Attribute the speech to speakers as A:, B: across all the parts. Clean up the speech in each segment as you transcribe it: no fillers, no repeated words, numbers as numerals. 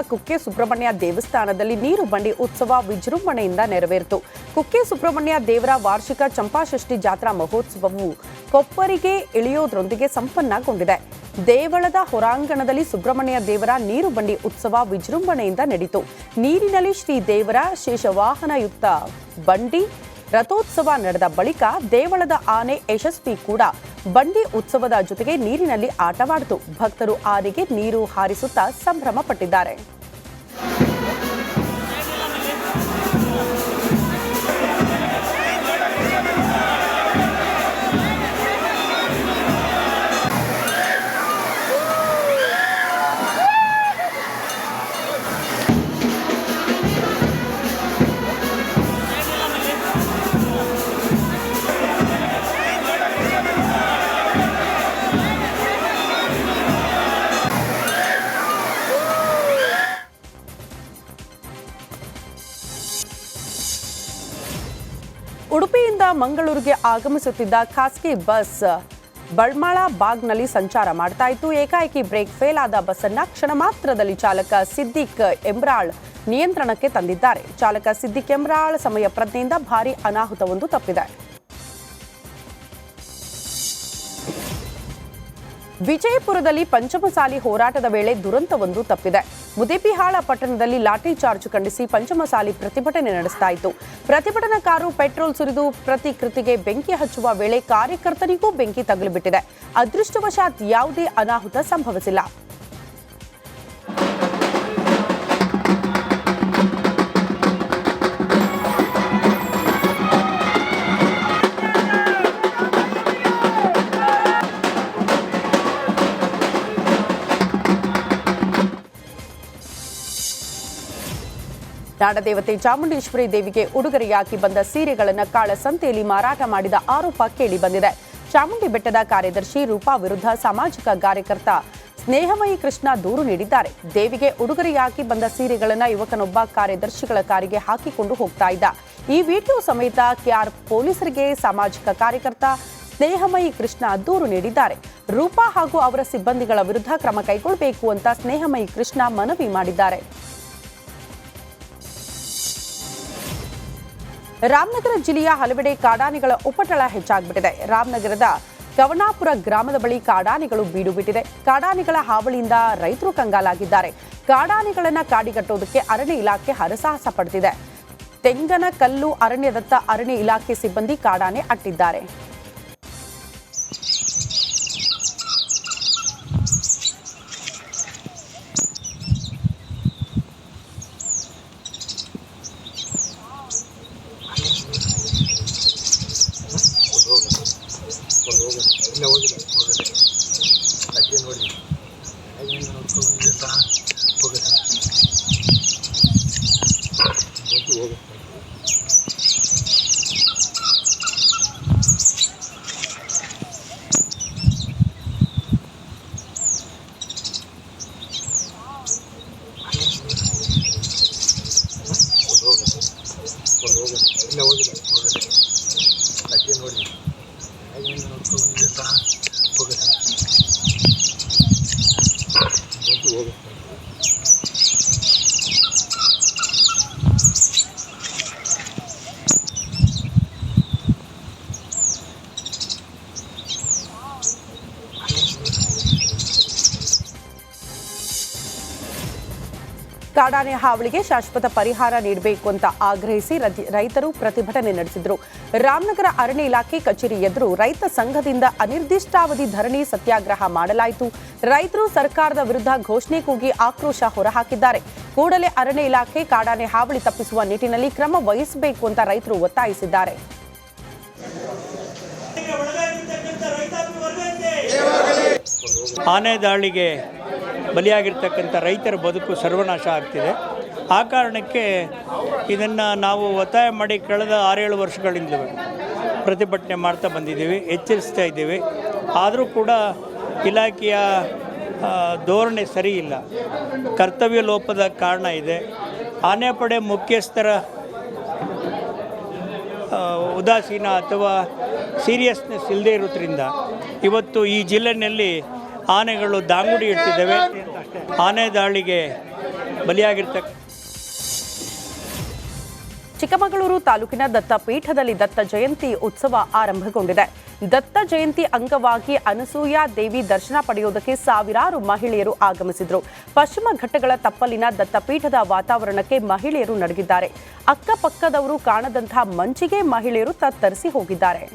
A: ಕುಕ್ಕೆ ಸುಬ್ರಹ್ಮಣ್ಯ ದೇವಸ್ಥಾನದಲ್ಲಿ ನೀರು ಬಂಡಿ ಉತ್ಸವ ವಿಜೃಂಭಣೆಯಿಂದ ನೆರವೇರಿತು. ಕುಕ್ಕೆ ಸುಬ್ರಹ್ಮಣ್ಯ ದೇವರ ವಾರ್ಷಿಕ ಚಂಪಾಷಷ್ಠಿ ಜಾತ್ರಾ ಮಹೋತ್ಸವವು ಕೊಪ್ಪರಿಗೆ ಇಳಿಯೋದ್ರೊಂದಿಗೆ ಸಂಪನ್ನಗೊಂಡಿದೆ. ದೇವಳದ ಹೊರಾಂಗಣದಲ್ಲಿ ಸುಬ್ರಹ್ಮಣ್ಯ ದೇವರ ನೀರು ಬಂಡಿ ಉತ್ಸವ ವಿಜೃಂಭಣೆಯಿಂದ ನಡೆಯಿತು. ನೀರಿನಲ್ಲಿ ಶ್ರೀ ದೇವರ ಶೇಷವಾಹನಯುಕ್ತ ಬಂಡಿ ರಥೋತ್ಸವ ನಡೆದ ಬಳಿಕ ದೇವಳದ ಆನೆ ಯಶಸ್ವಿ ಕೂಡ ಬಂಡಿ ಉತ್ಸವದ ಜೊತೆಗೆ ನೀರಿನಲ್ಲಿ ಆಟವಾಡಿತು. ಭಕ್ತರು ಆನೆಗೆ ನೀರು ಹಾರಿಸುತ್ತಾ ಸಂಭ್ರಮ ಪಟ್ಟಿದ್ದಾರೆ. ಉಡುಪಿಯಿಂದ ಮಂಗಳೂರಿಗೆ ಆಗಮಿಸುತ್ತಿದ್ದ ಖಾಸಗಿ ಬಸ್ ಬಳ್ಮಾಳ ಬಾಗ್ನಲ್ಲಿ ಸಂಚಾರ ಮಾಡ್ತಾ ಇತ್ತು. ಏಕಾಏಕಿ ಬ್ರೇಕ್ ಫೇಲ್ ಆದ ಬಸ್ ಅನ್ನ ಕ್ಷಣ ಮಾತ್ರದಲ್ಲಿ ಚಾಲಕ ಸಿದ್ದಿಕ್ ಎಂಬ್ರಾಳ್ ನಿಯಂತ್ರಣಕ್ಕೆ ತಂದಿದ್ದಾರೆ. ಚಾಲಕ ಸಿದ್ದಿಕ್ ಎಂಬ್ರಾಳ್ ಸಮಯ ಪ್ರಜ್ಞೆಯಿಂದ ಭಾರೀ ಅನಾಹುತವೊಂದು ತಪ್ಪಿದೆ. ವಿಜಯಪುರದಲ್ಲಿ ಪಂಚಮಸಾಲಿ ಹೋರಾಟದ ವೇಳೆ ದುರಂತವೊಂದು ತಪ್ಪಿದೆ. ಮುದೇಬಿಹಾಳ ಪಟ್ಟಣದಲ್ಲಿ ಲಾಠಿ ಚಾರ್ಜ್ ಖಂಡಿಸಿ ಪಂಚಮಸಾಲಿ ಪ್ರತಿಭಟನೆ ನಡೆಸಲಾಯಿತು. ಪ್ರತಿಭಟನಾಕಾರರು ಪೆಟ್ರೋಲ್ ಸುರಿದು ಪ್ರತಿಕೃತಿಗೆ ಬೆಂಕಿ ಹಚ್ಚುವ ವೇಳೆ ಕಾರ್ಯಕರ್ತನಿಗೂ ಬೆಂಕಿ ತಗುಲಿಬಿಟ್ಟಿದೆ. ಅದೃಷ್ಟವಶಾತ್ ಯಾವುದೇ ಅನಾಹುತ ಸಂಭವಿಸಿಲ್ಲ. ನಾಡದೇವತೆ ಚಾಮುಂಡೇಶ್ವರಿ ದೇವಿಗೆ ಉಡುಗೊರೆಯಾಗಿ ಬಂದ ಸೀರೆಗಳನ್ನು ಕಾಳಸಂತೆಯಲ್ಲಿ ಮಾರಾಟ ಮಾಡಿದ ಆರೋಪ ಕೇಳಿ ಬಂದಿದೆ. ಚಾಮುಂಡಿ ಬೆಟ್ಟದ ಕಾರ್ಯದರ್ಶಿ ರೂಪಾ ವಿರುದ್ಧ ಸಾಮಾಜಿಕ ಕಾರ್ಯಕರ್ತ ಸ್ನೇಹಮಯಿ ಕೃಷ್ಣ ದೂರು ನೀಡಿದ್ದಾರೆ. ದೇವಿಗೆ ಉಡುಗೊರೆಯಾಗಿ ಬಂದ ಸೀರೆಗಳನ್ನು ಯುವಕನೊಬ್ಬ ಕಾರ್ಯದರ್ಶಿಗಳ ಕಾರಿಗೆ ಹಾಕಿಕೊಂಡು ಹೋಗ್ತಾ ಇದ್ದ. ಈ ವಿಡಿಯೋ ಸಮೇತ ಕೆಆರ್ ಪೊಲೀಸರಿಗೆ ಸಾಮಾಜಿಕ ಕಾರ್ಯಕರ್ತ ಸ್ನೇಹಮಯಿ ಕೃಷ್ಣ ದೂರು ನೀಡಿದ್ದಾರೆ. ರೂಪಾ ಹಾಗೂ ಅವರ ಸಿಬ್ಬಂದಿಗಳ ವಿರುದ್ಧ ಕ್ರಮ ಕೈಗೊಳ್ಳಬೇಕು ಅಂತ ಸ್ನೇಹಮಯಿ ಕೃಷ್ಣ ಮನವಿ ಮಾಡಿದ್ದಾರೆ. ರಾಮನಗರ ಜಿಲ್ಲೆಯ ಹಲವೆಡೆ ಕಾಡಾನೆಗಳ ಉಪಟಳ ಹೆಚ್ಚಾಗ್ಬಿಟ್ಟಿದೆ. ರಾಮನಗರದ ಕವನಾಪುರ ಗ್ರಾಮದ ಬಳಿ ಕಾಡಾನೆಗಳು ಬೀಡು ಬಿಟ್ಟಿದೆ. ಕಾಡಾನೆಗಳ ಹಾವಳಿಯಿಂದ ರೈತರು ಕಂಗಾಲಾಗಿದ್ದಾರೆ. ಕಾಡಾನೆಗಳನ್ನ ಕಾಡಿಗಟ್ಟೋದಕ್ಕೆ ಅರಣ್ಯ ಇಲಾಖೆ ಹರಸಾಹಸ ಪಡೆದಿದೆ. ತೆಂಗನಕಲ್ಲು ಅರಣ್ಯದತ್ತ ಅರಣ್ಯ ಇಲಾಖೆ ಸಿಬ್ಬಂದಿ ಕಾಡಾನೆ ಅಟ್ಟಿದ್ದಾರೆ. ಕಾಡಾನೆ ಹಾವಳಿಗೆ ಶಾಶ್ವತ ಪರಿಹಾರ ನೀಡಬೇಕು ಅಂತ ಆಗ್ರಹಿಸಿ ರೈತರು ಪ್ರತಿಭಟನೆ ನಡೆಸಿದರು. ರಾಮನಗರ ಅರಣ್ಯ ಇಲಾಖೆ ಕಚೇರಿ ಎದುರು ರೈತ ಸಂಘದಿಂದ ಅನಿರ್ದಿಷ್ಟಾವಧಿ ಧರಣಿ ಸತ್ಯಾಗ್ರಹ ಮಾಡಲಾಯಿತು. ರೈತರು ಸರ್ಕಾರದ ವಿರುದ್ಧ ಘೋಷಣೆ ಕೂಗಿ ಆಕ್ರೋಶ ಹೊರಹಾಕಿದ್ದಾರೆ. ಕೂಡಲೇ ಅರಣ್ಯ ಇಲಾಖೆ ಕಾಡಾನೆ ಹಾವಳಿ ತಪ್ಪಿಸುವ ನಿಟ್ಟಿನಲ್ಲಿ ಕ್ರಮ ವಹಿಸಬೇಕು ಅಂತ ರೈತರು ಒತ್ತಾಯಿಸಿದ್ದಾರೆ.
B: ಆನೆ ದಾಳಿಗೆ ಬಲಿಯಾಗಿರ್ತಕ್ಕಂಥ ರೈತರ ಬದುಕು ಸರ್ವನಾಶ ಆಗ್ತಿದೆ. ಆ ಕಾರಣಕ್ಕೆ ಇದನ್ನು ನಾವು ಒತ್ತಾಯ ಮಾಡಿ ಕಳೆದ 6-7 ವರ್ಷಗಳಿಂದ ಪ್ರತಿಭಟನೆ ಮಾಡ್ತಾ ಬಂದಿದ್ದೀವಿ, ಎಚ್ಚರಿಸ್ತಾ ಇದ್ದೀವಿ. ಆದರೂ ಕೂಡ ಇಲಾಖೆಯ ಧೋರಣೆ ಸರಿ ಇಲ್ಲ, ಕರ್ತವ್ಯ ಲೋಪದ ಕಾರಣ ಇದೆ. ಆನೆಪಡೆ ಮುಖ್ಯಸ್ಥರ ಉದಾಸೀನ ಅಥವಾ ಸೀರಿಯಸ್ನೆಸ್ ಇಲ್ಲದೇ ಇರೋದ್ರಿಂದ ಇವತ್ತು ಈ ಜಿಲ್ಲೆಯಲ್ಲಿ ಆನೆಗಳು ದಾಂಗುಡಿ ಇಡ್ತಿದ್ದಾವೆ. ಆನೆ ದಾಳಿಗೆ ಬಲಿಯಾಗಿರ್ತಕ್ಕ
A: ಚಿಕ್ಕಮಗಳೂರು ತಾಲೂಕಿನ ದತ್ತಪೀಠದಲ್ಲಿ ದತ್ತ ಜಯಂತಿ ಉತ್ಸವ ಆರಂಭಗೊಂಡಿದೆ. ದತ್ತ ಜಯಂತಿ ಅಂಗವಾಗಿ ಅನಸೂಯ ದೇವಿ ದರ್ಶನ ಪಡೆಯುವುದಕ್ಕೆ ಸಾವಿರಾರು ಮಹಿಳೆಯರು ಆಗಮಿಸಿದರು. ಪಶ್ಚಿಮ ಘಟ್ಟಗಳ ತಪ್ಪಲಿನ ದತ್ತಪೀಠದ ವಾತಾವರಣಕ್ಕೆ ಮಹಿಳೆಯರು ನಡಗಿದ್ದಾರೆ. ಅಕ್ಕಪಕ್ಕದವರು ಕಾಣದಂತಹ ಮಂಚಿಗೆ ಮಹಿಳೆಯರು ತತ್ತರಿಸಿ ಹೋಗಿದ್ದಾರೆ.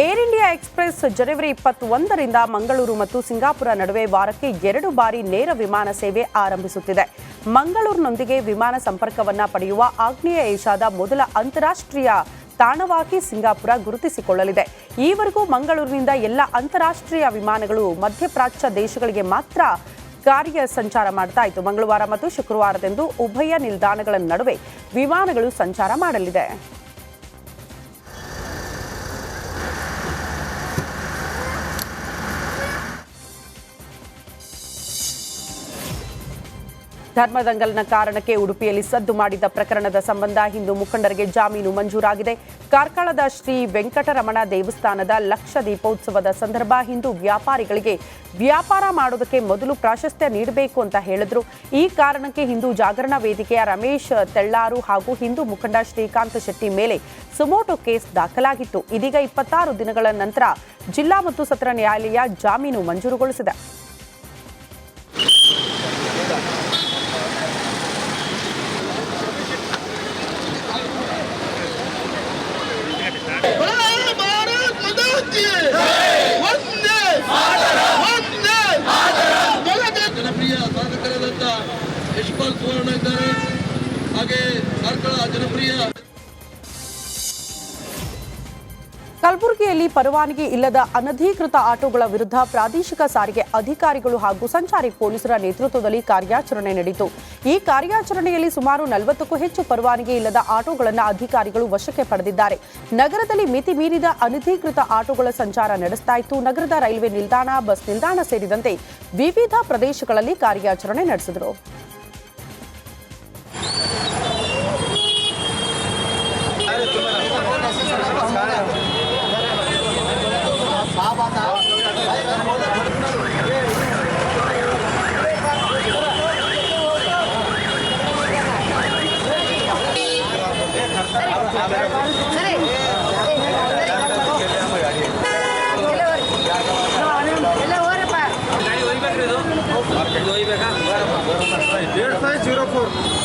A: ಏರ್ ಇಂಡಿಯಾ ಎಕ್ಸ್‌ಪ್ರೆಸ್ ಜನವರಿ 21ರಿಂದ ಮಂಗಳೂರು ಮತ್ತು ಸಿಂಗಾಪುರ ನಡುವೆ ವಾರಕ್ಕೆ 2 ಬಾರಿ ನೇರ ವಿಮಾನ ಸೇವೆ ಆರಂಭಿಸುತ್ತಿದೆ. ಮಂಗಳೂರಿನೊಂದಿಗೆ ವಿಮಾನ ಸಂಪರ್ಕವನ್ನ ಪಡೆಯುವ ಆಗ್ನೇಯ ಏಷ್ಯಾದ ಮೊದಲ ಅಂತಾರಾಷ್ಟ್ರೀಯ ತಾಣವಾಗಿ ಸಿಂಗಾಪುರ ಗುರುತಿಸಿಕೊಳ್ಳಲಿದೆ. ಈವರೆಗೂ ಮಂಗಳೂರಿನಿಂದ ಎಲ್ಲ ಅಂತಾರಾಷ್ಟ್ರೀಯ ವಿಮಾನಗಳು ಮಧ್ಯಪ್ರಾಚ್ಯ ದೇಶಗಳಿಗೆ ಮಾತ್ರ ಕಾರ್ಯ ಸಂಚಾರ ಮಾಡ್ತಾ ಇತ್ತು. ಮಂಗಳವಾರ ಮತ್ತು ಶುಕ್ರವಾರದಂದು ಉಭಯ ನಿಲ್ದಾಣಗಳ ನಡುವೆ ವಿಮಾನಗಳು ಸಂಚಾರ ಮಾಡಲಿದೆ. ಧರ್ಮದಂಗಲ್ನ ಕಾರಣಕ್ಕೆ ಉಡುಪಿಯಲ್ಲಿ ಸದ್ದು ಮಾಡಿದ ಪ್ರಕರಣದ ಸಂಬಂಧ ಹಿಂದೂ ಮುಖಂಡರಿಗೆ ಜಾಮೀನು ಮಂಜೂರಾಗಿದೆ. ಕಾರ್ಕಳದ ಶ್ರೀ ವೆಂಕಟರಮಣ ದೇವಸ್ಥಾನದ ಲಕ್ಷ ದೀಪೋತ್ಸವದ ಸಂದರ್ಭ ಹಿಂದೂ ವ್ಯಾಪಾರಿಗಳಿಗೆ ವ್ಯಾಪಾರ ಮಾಡೋದಕ್ಕೆ ಮೊದಲು ಪ್ರಾಶಸ್ತ್ಯ ನೀಡಬೇಕು ಅಂತ ಹೇಳಿದ್ರು. ಈ ಕಾರಣಕ್ಕೆ ಹಿಂದೂ ಜಾಗರಣ ವೇದಿಕೆಯ ರಮೇಶ್ ತೆಳ್ಳಾರು ಹಾಗೂ ಹಿಂದೂ ಮುಖಂಡ ಶ್ರೀಕಾಂತ್ ಶೆಟ್ಟಿ ಮೇಲೆ ಸುಮೋಟೋ ಕೇಸ್ ದಾಖಲಾಗಿತ್ತು. ಇದೀಗ 26 ದಿನಗಳ ನಂತರ ಜಿಲ್ಲಾ ಮತ್ತು ಸತ್ರ ನ್ಯಾಯಾಲಯ ಜಾಮೀನು ಮಂಜೂರುಗೊಳಿಸಿದೆ.
C: ಜನಪ್ರಿಯ ಸಾಧಕರಾದಂಥ ಯಶ್ಪಾಲ್ ಸುವರ್ಣ ಇದ್ದಾರೆ. ಹಾಗೆ ಕಾರ್ಕಳ ಜನಪ್ರಿಯ
A: ಕಲಬುರಗಿಯಲ್ಲಿ ಪರವಾನಗಿ ಇಲ್ಲದ ಅನಧಿಕೃತ ಆಟೋಗಳ ವಿರುದ್ಧ ಪ್ರಾದೇಶಿಕ ಸಾರಿಗೆ ಅಧಿಕಾರಿಗಳು ಹಾಗೂ ಸಂಚಾರಿ ಪೊಲೀಸರ ನೇತೃತ್ವದಲ್ಲಿ ಕಾರ್ಯಾಚರಣೆ ನಡೆಯಿತು. ಈ ಕಾರ್ಯಾಚರಣೆಯಲ್ಲಿ ಸುಮಾರು 40ಕ್ಕೂ ಹೆಚ್ಚು ಪರವಾನಗಿ ಇಲ್ಲದ ಆಟೋಗಳನ್ನು ಅಧಿಕಾರಿಗಳು ವಶಕ್ಕೆ ಪಡೆದಿದ್ದಾರೆ. ನಗರದಲ್ಲಿ ಮಿತಿ ಮೀರಿದ ಅನಧಿಕೃತ ಆಟೋಗಳ ಸಂಚಾರ ನಡೆಸ್ತಾ ಇತ್ತು. ನಗರದ ರೈಲ್ವೆ ನಿಲ್ದಾಣ, ಬಸ್ ನಿಲ್ದಾಣ ಸೇರಿದಂತೆ ವಿವಿಧ ಪ್ರದೇಶಗಳಲ್ಲಿ ಕಾರ್ಯಾಚರಣೆ ನಡೆಸಿದರು.
C: $1.504